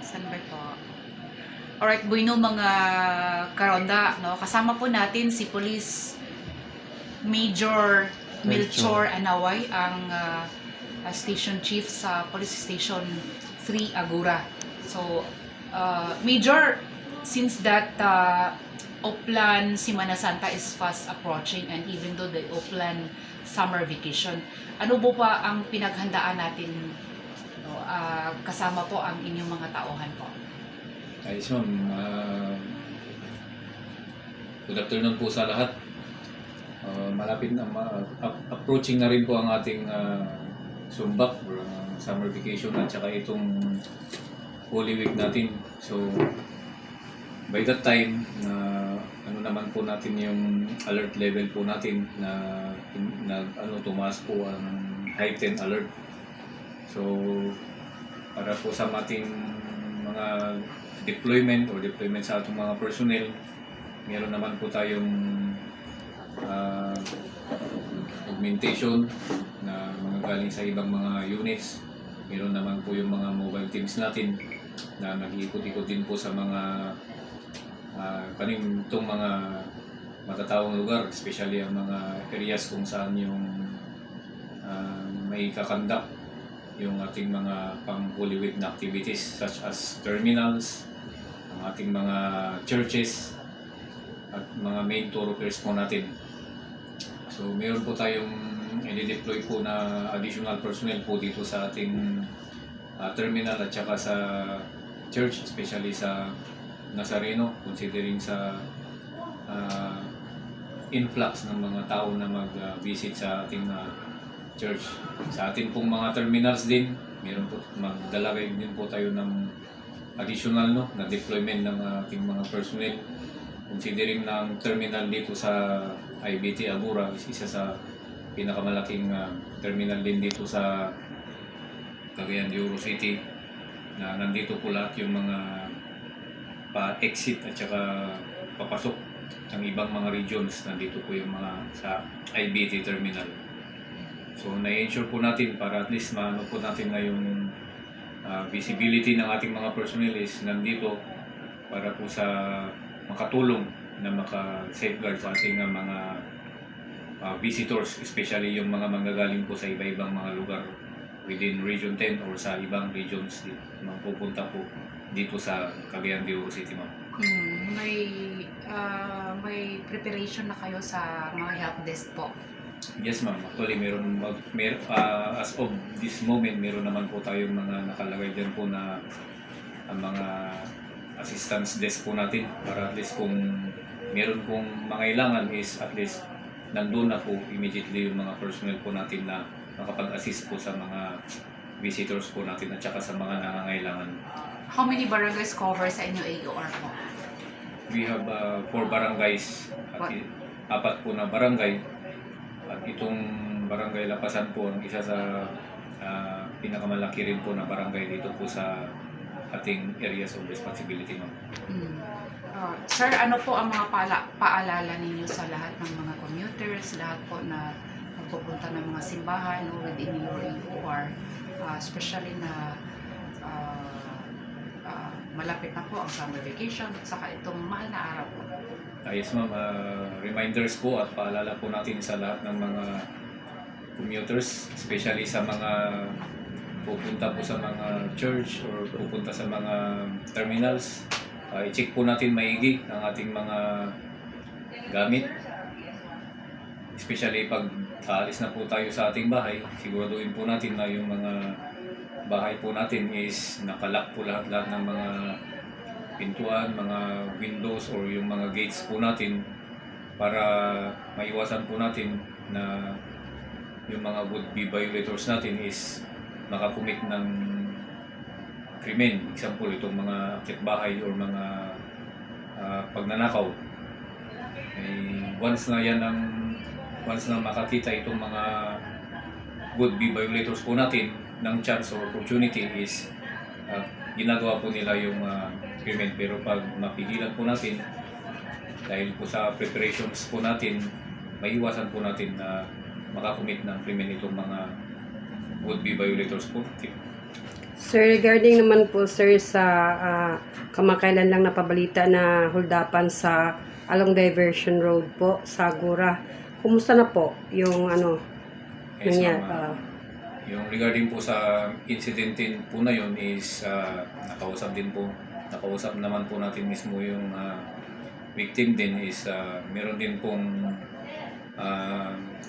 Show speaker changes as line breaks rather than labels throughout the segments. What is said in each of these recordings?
Standby po. Alright, buino mga karonda, no? Kasama po natin si Police Major Melchor Anaway, ang Station Chief sa Police Station 3 Agura. So, Major, since that Oplan Semana Santa is fast approaching, and even though the Oplan summer vacation, ano po pa ang pinaghandaan natin, no? Kasama po ang inyong mga tauhan po?
Ayos ma'am. Good afternoon po sa lahat. Malapit na, approaching na rin po ang ating sumbak or summer vacation at saka itong Holy Week natin. So, by that time, ano naman po natin yung alert level po natin na tumaas po ang heightened alert. So, para po sa ating mga deployment sa atong mga personnel, meron naman po tayong augmentation na mga galing sa ibang mga units. Meron naman po yung mga mobile teams natin na nag-iikot-ikot din po sa mga itong mga matatawang lugar, especially ang mga areas kung saan yung may kakandak yung ating mga pang-Holy Week na activities such as terminals, ang ating mga churches, at mga main thoroughfares po natin. So, meron po tayong i-deploy po na additional personnel po dito sa ating terminal at saka sa church, especially sa Nazareno, considering sa influx ng mga tao na mag-visit sa ating church. Sa ating pong mga terminals din, meron po magdalagay din po tayo ng additional na deployment ng ating mga personnel. Considering ng terminal dito sa IBT Agura is isa sa pinakamalaking terminal din dito sa Cagayan de Oro City, na nandito po lahat yung mga pa-exit at saka papasok ng ibang mga regions. Nandito po yung mga sa IBT terminal. So, na-ensure po natin para at least maano po natin na yung visibility ng ating mga personnel is nandito para po sa makatulong na maka-safeguard sa ating mga visitors, especially yung mga manggagaling po sa iba-ibang mga lugar within Region 10 or sa ibang regions pupunta po dito sa Cagayan de Oro City, ma'am.
May preparation na kayo sa mga help desk po?
Yes, ma'am. Actually, as of this moment, meron naman po tayong mga nakalagay dyan po na ang mga assistance desk po natin para at least kung meron pong mangailangan is at least nandun na po immediately yung mga personnel po natin na makapag-assist po sa mga visitors po natin at saka sa mga nangangailangan.
How many barangays cover sa inyo AOR po?
We have 4 barangays at 4 po na barangay. At itong barangay Lapasan po ang isa sa pinakamalaki rin po na barangay dito po sa ating areas of responsibility, ma'am.
Sir, ano po ang mga paalala ninyo sa lahat ng mga commuters, lahat po na magpupunta ng mga simbahan within your AOR, especially na malapit na po ang summer vacation at saka itong mahal na araw po?
Yes, ma'am. Reminders po at paalala po natin sa lahat ng mga commuters, especially sa mga pupunta po sa mga church or pupunta sa mga terminals. I-check po natin maigi ang ating mga gamit. Especially pag aalis na po tayo sa ating bahay, siguraduhin po natin na yung mga bahay po natin is nakalock po lahat ng mga pintuan, mga windows or yung mga gates po natin para maiwasan po natin na yung mga would-be violators natin is makakumit ng krimen. Example, itong mga akit-bahay or mga pagnanakaw. Once na makakita itong mga would-be violators po natin ng chance or opportunity is ginagawa po nila yung krimen. Pero pag mapigilan po natin, dahil po sa preparations po natin, maiwasan po natin na makakumit ng krimen itong mga would-be violators po.
Sir, regarding naman po sir sa kamakailan lang napabalita na huldapan sa along diversion road po sa Agura. Kumusta na po yung
Yes,
nangyari?
ma'am. Yung regarding po sa incident din po na yun is nakausap naman po natin mismo yung victim din is meron din pong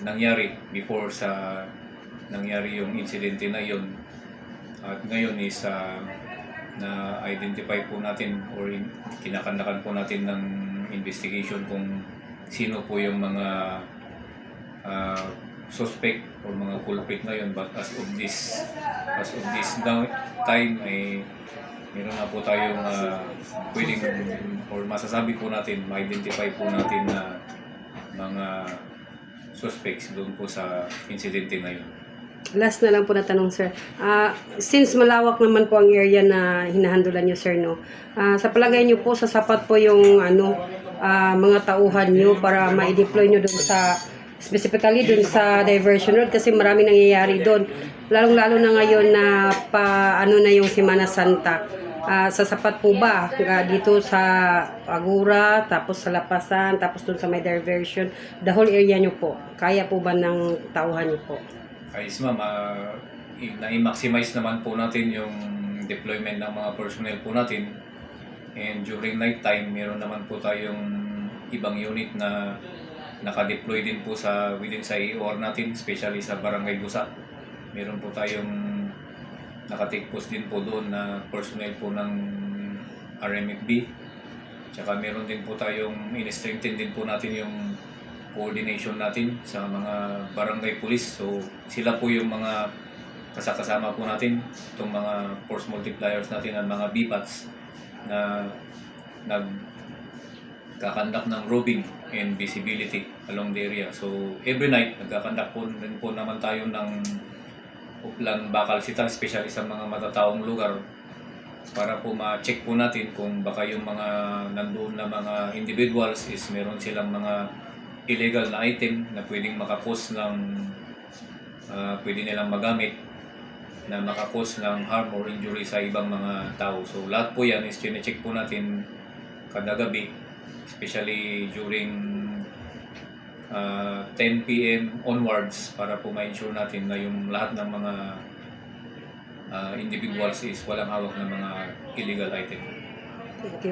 nangyari before sa nangyari yung incident na yun. At ngayon is na-identify po natin or kinakandakan po natin ng investigation kung sino po yung mga suspect or mga culprit na yun. But as of this now, time ay meron na po tayong pwedeng or masasabi po natin, ma-identify po natin na mga suspects doon po sa insidente na yun.
Last na lang po na tanong sir. Since malawak naman po ang area na hinahandulan niyo sir, no? Sa palagay niyo po, sasapat po yung mga tauhan niyo para ma-deploy niyo doon sa specifically doon sa diversion road kasi marami nangyayari doon. Lalong-lalo na ngayon na na yung Semana Santa. Sasapat po ba dito sa Agura, tapos sa Lapasan, tapos doon sa may diversion, the whole area niyo po? Kaya po ba ng tauhan niyo po?
Ayos ma'am, na-maximize naman po natin yung deployment ng mga personnel po natin. And during night time, meron naman po tayong ibang unit na naka-deploy din po within sa EOR natin, especially sa Barangay Gusa. Meron po tayong naka-take post din po doon na personnel po ng RMFB. Tsaka meron din po tayong in-strengthen din po natin yung coordination natin sa mga barangay police. So sila po yung mga kasama po natin, itong mga force multipliers natin at mga BPATs na nagkakandak ng roving and visibility along the area. So every night nagkakandak po din po naman tayo ng uplan bakal sitan, especially sa mga matataong lugar, para po ma-check po natin kung baka yung mga nandoon na mga individuals is meron silang mga illegal na item na pwedeng makakos ng pwede nilang magamit na makakos ng harm or injury sa ibang mga tao. So lahat po yan is chine-check po natin kada gabi, especially during 10 PM onwards, para po ma-ensure natin na yung lahat ng mga individuals is walang hawak ng mga illegal item.
Thank you.